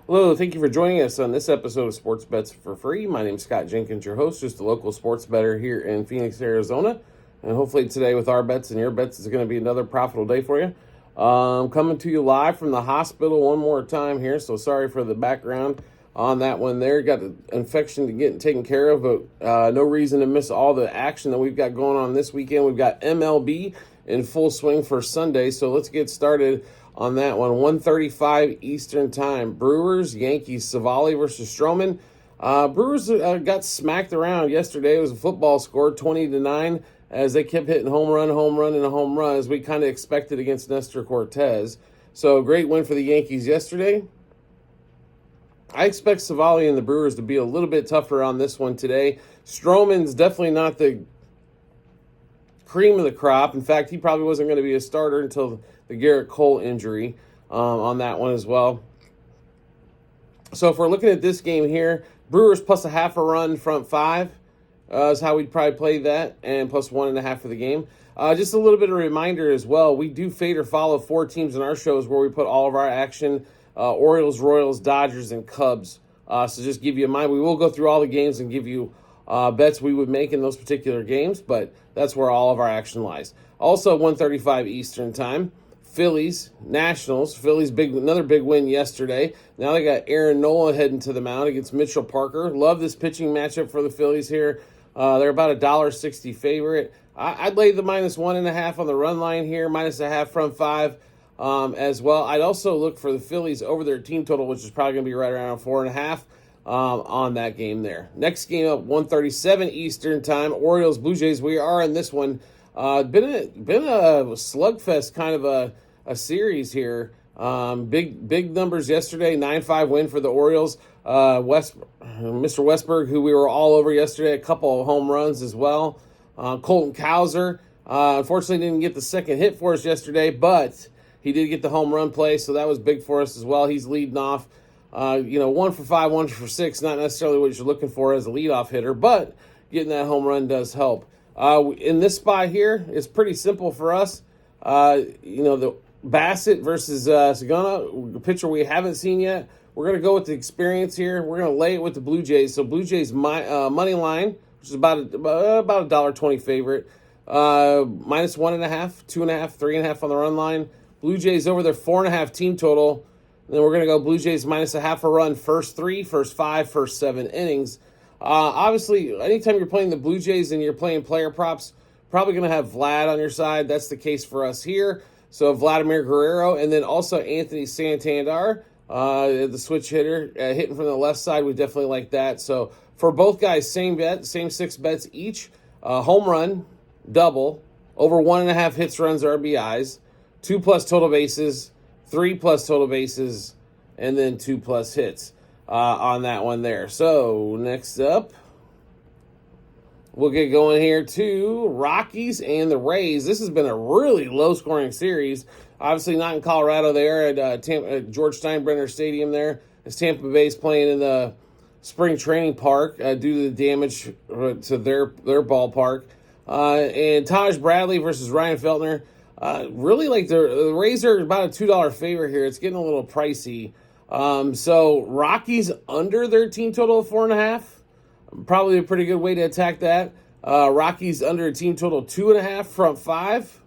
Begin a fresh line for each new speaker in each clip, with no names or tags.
Hello, thank you for joining us on this episode of Sports Bets for Free. My name is Scott Jenkins, your host, just a local sports bettor here in Phoenix, Arizona. And hopefully today with our bets and your bets is going to be another profitable day for you. Coming to you live from the hospital one more time here, so sorry for the background on that one there. Got the infection to get taken care of, but no reason to miss all the action that we've got going on this weekend. We've got MLB in full swing for Sunday, so let's get started on that one. 1:35 Eastern Time. Brewers, Yankees, Savali versus Stroman. Brewers got smacked around yesterday. It was a football score, 20-9, as they kept hitting home run, and a home run, as we kind of expected against Nestor Cortez. So great win for the Yankees yesterday. I expect Savali and the Brewers to be a little bit tougher on this one today. Stroman's definitely not the cream of the crop. In fact, he probably wasn't going to be a starter until the Garrett Cole injury on that one as well. So if we're looking at this game here, Brewers plus a half a run front five is how we'd probably play that, and plus 1.5 for the game. Just a little bit of a reminder as well, we do fade or follow 4 teams in our shows where we put all of our action, Orioles, Royals, Dodgers, and Cubs. So just give you a mind, we will go through all the games and give you bets we would make in those particular games, but that's where all of our action lies. Also, 1:35 Eastern Time, Phillies, Nationals. Phillies, another big win yesterday. Now they got Aaron Nola heading to the mound against Mitchell Parker. Love this pitching matchup for the Phillies here. They're about a $1.60 favorite. I'd lay the minus 1.5 on the run line here, minus a half front five as well. I'd also look for the Phillies over their team total, which is probably going to be right around 4.5. On that game there. Next game up, 1:37 Eastern Time, Orioles, Blue Jays. We are in this one. Been a slugfest kind of a series here. Big numbers yesterday. 9-5 win for the Orioles. Mr. Westberg, who we were all over yesterday, a couple of home runs as well. Colton Cowser, unfortunately didn't get the second hit for us yesterday, but he did get the home run play, so that was big for us as well. He's leading off. 1 for 5, 1 for 6, not necessarily what you're looking for as a leadoff hitter, but getting that home run does help. In this spot here, it's pretty simple for us. The Bassett versus Sagana, a pitcher we haven't seen yet. We're going to go with the experience here. We're going to lay it with the Blue Jays. So Blue Jays money line, which is about a $1.20 favorite, minus 1.5, 2.5, 3.5 on the run line. Blue Jays over their 4.5 team total. Then we're going to go Blue Jays minus a half a run, first 3, first 5, first 7 innings. Obviously, anytime you're playing the Blue Jays and you're playing player props, probably going to have Vlad on your side. That's the case for us here. So Vladimir Guerrero, and then also Anthony Santander, the switch hitter, hitting from the left side. We definitely like that. So for both guys, same bet, same 6 bets each. Home run, double, over 1.5 hits, runs, RBIs, 2+ total bases, 3+ total bases, and then 2+ hits on that one there. So next up, we'll get going here to Rockies and the Rays. This has been a really low-scoring series. Obviously not in Colorado there at George Steinbrenner Stadium there, as Tampa Bay's playing in the spring training park due to the damage to their ballpark. And Taj Bradley versus Ryan Feltner. Really like the Rays are about a $2 favorite here. It's getting a little pricey. So Rockies under their team total of 4.5. Probably a pretty good way to attack that. Rockies under a team total 2.5 front 5.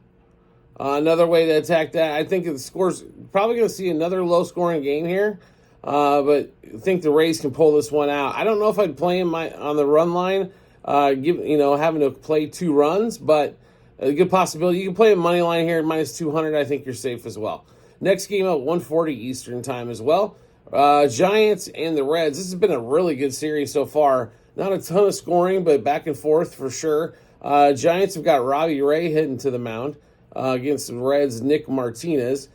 Another way to attack that. I think the score's probably going to see another low scoring game here. But I think the Rays can pull this one out. I don't know if I'd play him on the run line, having to play 2 runs, but a good possibility. You can play a money line here at minus 200. I think you're safe as well. Next game up, 1:40 Eastern Time as well. Giants and the Reds. This has been a really good series so far. Not a ton of scoring, but back and forth for sure. Giants have got Robbie Ray heading to the mound against the Reds' Nick Martinez.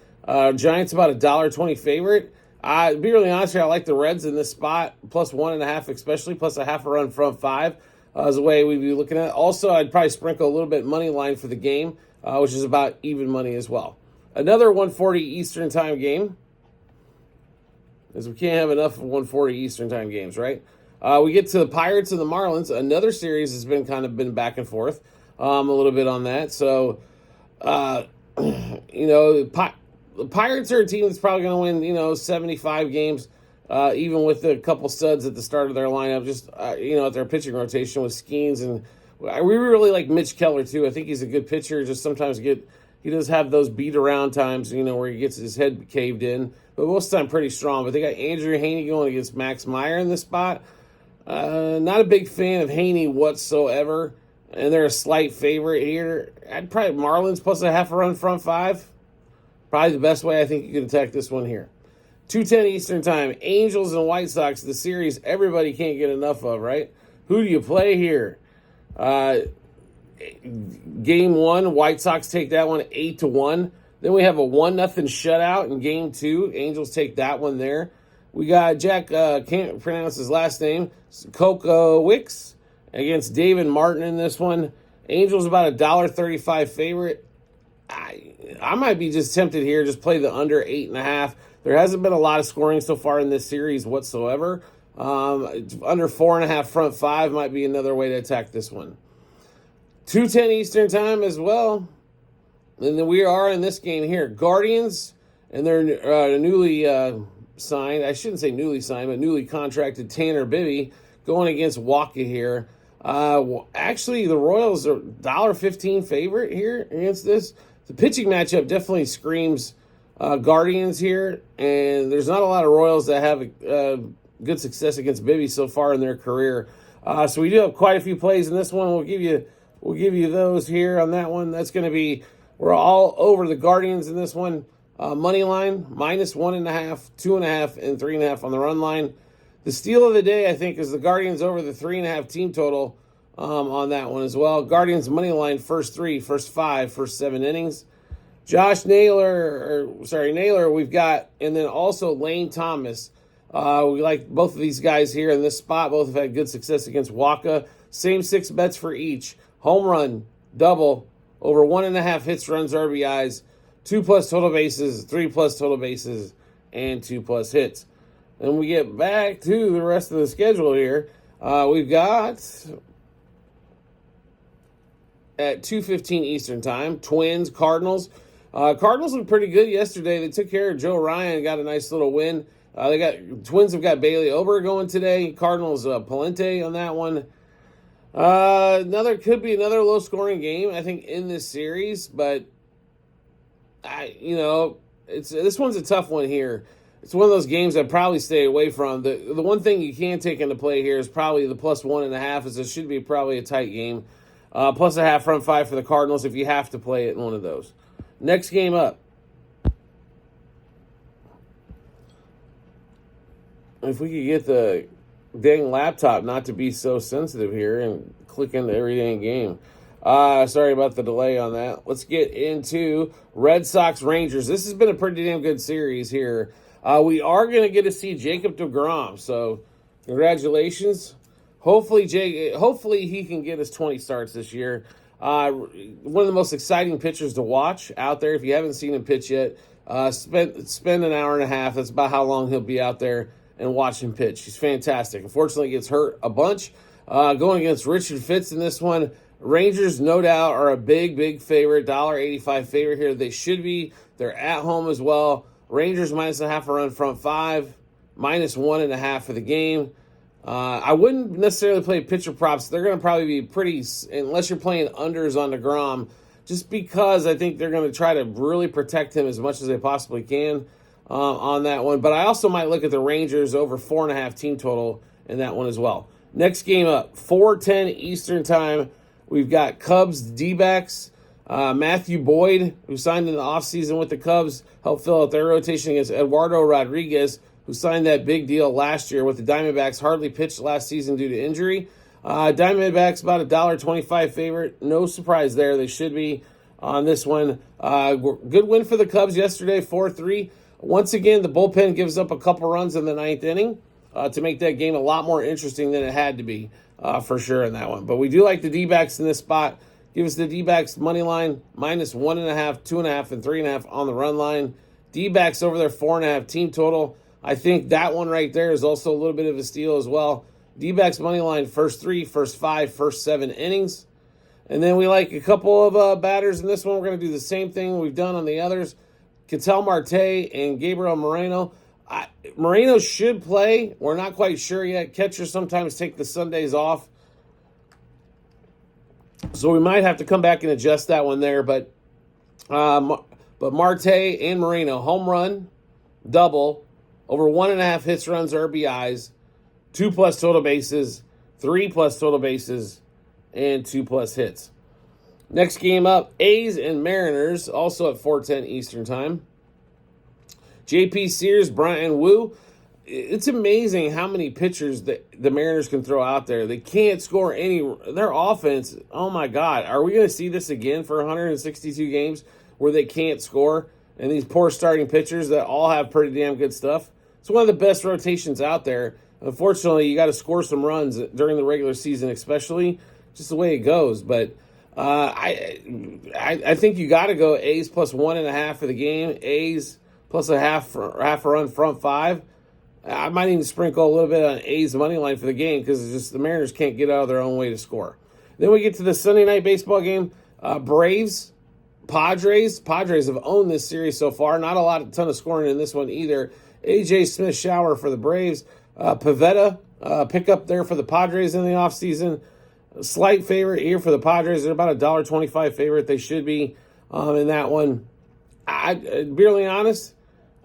Giants about a $1.20 favorite. To be really honest here, I like the Reds in this spot, plus 1.5 especially, plus a half a run front 5. Is the way we'd be looking at it. Also, I'd probably sprinkle a little bit money line for the game, which is about even money as well. Another 1:40 Eastern Time game, as we can't have enough of 1:40 Eastern Time games, right? We get to the Pirates and the Marlins. Another series has been back and forth a little bit on that. So, the Pirates are a team that's probably going to win, 75 games. even with a couple studs at the start of their lineup, just, at their pitching rotation with Skeens. And we really like Mitch Keller, too. I think he's a good pitcher. Just sometimes he does have those beat around times, where he gets his head caved in. But most of the time, pretty strong. But they got Andrew Haney going against Max Meyer in this spot. Not a big fan of Haney whatsoever. And they're a slight favorite here. I'd probably Marlins plus a half a run front five. Probably the best way I think you can attack this one here. 2:10 Eastern Time. Angels and White Sox, the series everybody can't get enough of, right? Who do you play here? Game 1, White Sox take that one 8-1. Then we have a 1-0 shutout in Game 2. Angels take that one there. We got Jack, can't pronounce his last name, Kokowicz against David Martin in this one. Angels about $1.35 favorite. I might be just tempted here, just play the under 8.5. There hasn't been a lot of scoring so far in this series whatsoever. Under 4.5 front five might be another way to attack this one. 2:10 Eastern Time as well. And then we are in this game here. Guardians and their newly signed, I shouldn't say newly signed, but newly contracted Tanner Bibby going against Waka here. Actually, the Royals are $1.15 favorite here against this. The pitching matchup definitely screams Guardians here, and there's not a lot of Royals that have good success against Bibby so far in their career. So we do have quite a few plays in this one. We'll give you those here on that one. That's going to be, we're all over the Guardians in this one. Money line minus 1.5, 2.5, and 3.5 on the run line. The steal of the day, I think, is the Guardians over the 3.5 team total on that one as well. Guardians money line first 3, first 5, first 7 innings. Naylor, we've got, and then also Lane Thomas. We like both of these guys here in this spot. Both have had good success against Waka. Same 6 bets for each. Home run, double, over 1.5 hits, runs, RBIs, 2+ total bases, 3+ total bases, and 2+ hits. And we get back to the rest of the schedule here. We've got at 2:15 Eastern Time, Twins, Cardinals. Cardinals looked pretty good yesterday. They took care of Joe Ryan, got a nice little win. Twins have got Bailey Ober going today. Cardinals Palente on that one. Could be another low scoring game, I think, in this series, but this one's a tough one here. It's one of those games I'd probably stay away from. The one thing you can take into play here is probably the plus 1.5, as it should be probably a tight game. Plus a half front 5 for the Cardinals if you have to play it in one of those. Next game up. If we could get the dang laptop not to be so sensitive here and click into every dang game. Sorry about the delay on that. Let's get into Red Sox Rangers. This has been a pretty damn good series here. We are going to get to see Jacob deGrom, so congratulations. Hopefully he can get his 20 starts this year. One of the most exciting pitchers to watch out there. If you haven't seen him pitch yet, spend an hour and a half. That's about how long he'll be out there and watch him pitch. He's fantastic. Unfortunately, he gets hurt a bunch. Going against Richard Fitz in this one. Rangers, no doubt, are a big favorite. $1.85 favorite here. They should be. They're at home as well. Rangers minus a half a run front 5, minus 1.5 for the game. I wouldn't necessarily play pitcher props. They're going to probably be pretty, unless you're playing unders on DeGrom, just because I think they're going to try to really protect him as much as they possibly can on that one. But I also might look at the Rangers over 4.5 team total in that one as well. Next game up, 4:10 Eastern Time. We've got Cubs D-backs. Matthew Boyd, who signed in the offseason with the Cubs, helped fill out their rotation against Eduardo Rodriguez, who signed that big deal last year with the Diamondbacks, hardly pitched last season due to injury. Diamondbacks about $1.25 favorite. No surprise there. They should be on this one. Good win for the Cubs yesterday, 4-3. Once again, the bullpen gives up a couple runs in the 9th inning to make that game a lot more interesting than it had to be for sure in that one. But we do like the D-backs in this spot. Give us the D-backs money line, minus 1.5, 2.5, and 3.5 on the run line. D-backs over their 4.5 team total. I think that one right there is also a little bit of a steal as well. D-backs money line, first 3, first 5, first 7 innings. And then we like a couple of batters in this one. We're going to do the same thing we've done on the others. Ketel Marte and Gabriel Moreno. Moreno should play. We're not quite sure yet. Catchers sometimes take the Sundays off. So we might have to come back and adjust that one there. But Marte and Moreno, home run, double, over 1.5 hits, runs, RBIs, 2+ total bases, 3+ total bases, and 2+ hits. Next game up, A's and Mariners, also at 4:10 Eastern Time. JP Sears, Brian Wu. It's amazing how many pitchers that the Mariners can throw out there. They can't score any. Their offense, oh my God. Are we going to see this again for 162 games where they can't score? And these poor starting pitchers that all have pretty damn good stuff. It's one of the best rotations out there. Unfortunately, you got to score some runs during the regular season, especially. Just the way it goes. But I think you got to go A's plus 1.5 for the game. A's plus a half a run front 5. I might even sprinkle a little bit on A's money line for the game because it's just the Mariners can't get out of their own way to score. Then we get to the Sunday night baseball game. Braves, Padres. Padres have owned this series so far. Not a ton of scoring in this one either. A.J. Smith shower for the Braves. Pivetta pick up there for the Padres in the offseason. Slight favorite here for the Padres. They're about $1.25 favorite. They should be in that one. I'd be really honest.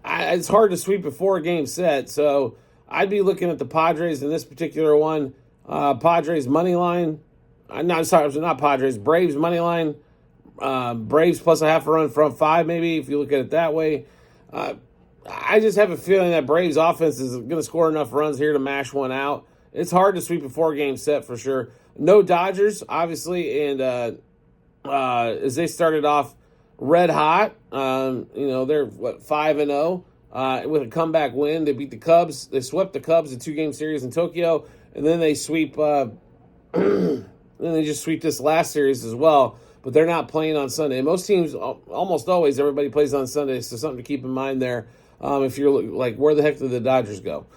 It's hard to sweep a 4-game set, so I'd be looking at the Padres in this particular one. Padres money line. Not Padres. Braves money line. Braves plus a half a run front 5, maybe, if you look at it that way. I just have a feeling that Braves offense is going to score enough runs here to mash one out. It's hard to sweep a 4-game set for sure. No Dodgers, obviously, and as they started off red hot, they're 5-0 with a comeback win. They beat the Cubs. They swept the Cubs, a 2-game series in Tokyo, and then they sweep. Then they just sweep this last series as well. But they're not playing on Sunday. Most teams, almost always, everybody plays on Sunday, so something to keep in mind there. If you're like, where the heck did the Dodgers go?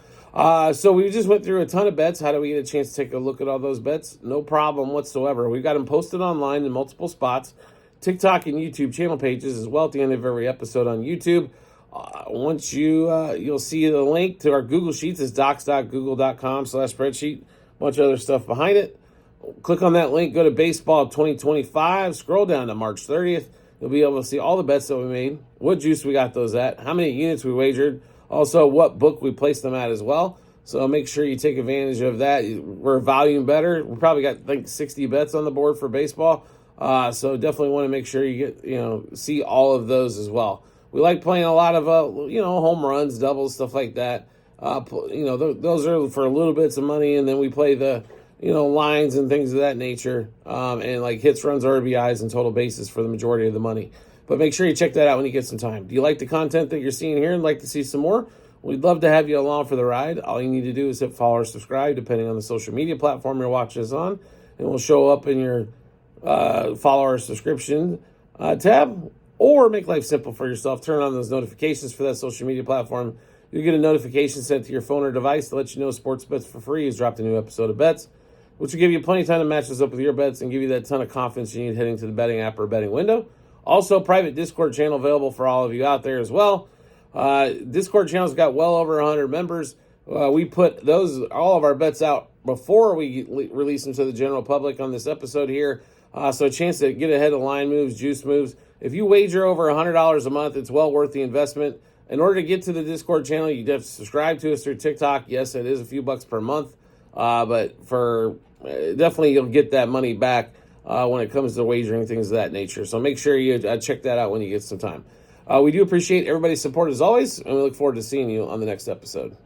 So we just went through a ton of bets. How do we get a chance to take a look at all those bets? No problem whatsoever. We've got them posted online in multiple spots, TikTok and YouTube channel pages as well at the end of every episode on YouTube. Once you'll see the link to our Google Sheets. It's docs.google.com/spreadsheet. A bunch of other stuff behind it. Click on that link. Go to Baseball 2025. Scroll down to March 30th. You'll be able to see all the bets that we made, what juice we got those at, how many units we wagered, also what book we placed them at as well. So make sure you take advantage of that. We're volume better. We probably got 60 bets on the board for baseball. So definitely want to make sure you get see all of those as well. We like playing a lot of home runs, doubles, stuff like that. Those are for little bits of money, and then we play the lines and things of that nature, and like hits, runs, RBIs, and total bases for the majority of the money. But make sure you check that out when you get some time. Do you like the content that you're seeing here and like to see some more? We'd love to have you along for the ride. All you need to do is hit follow or subscribe, depending on the social media platform you're watching us on, and we'll show up in your follow or subscription tab, or make life simple for yourself. Turn on those notifications for that social media platform. You'll get a notification sent to your phone or device to let you know Sports Bets for Free has dropped a new episode of Bets, which will give you plenty of time to match this up with your bets and give you that ton of confidence you need heading to the betting app or betting window. Also, private Discord channel available for all of you out there as well. Discord channel's got well over 100 members. We put all of our bets out before we release them to the general public on this episode here. So a chance to get ahead of line moves, juice moves. If you wager over $100 a month, it's well worth the investment. In order to get to the Discord channel, you have to subscribe to us through TikTok. Yes, it is a few bucks per month, but for definitely you'll get that money back when it comes to wagering, things of that nature. So make sure you check that out when you get some time. We do appreciate everybody's support as always, and we look forward to seeing you on the next episode.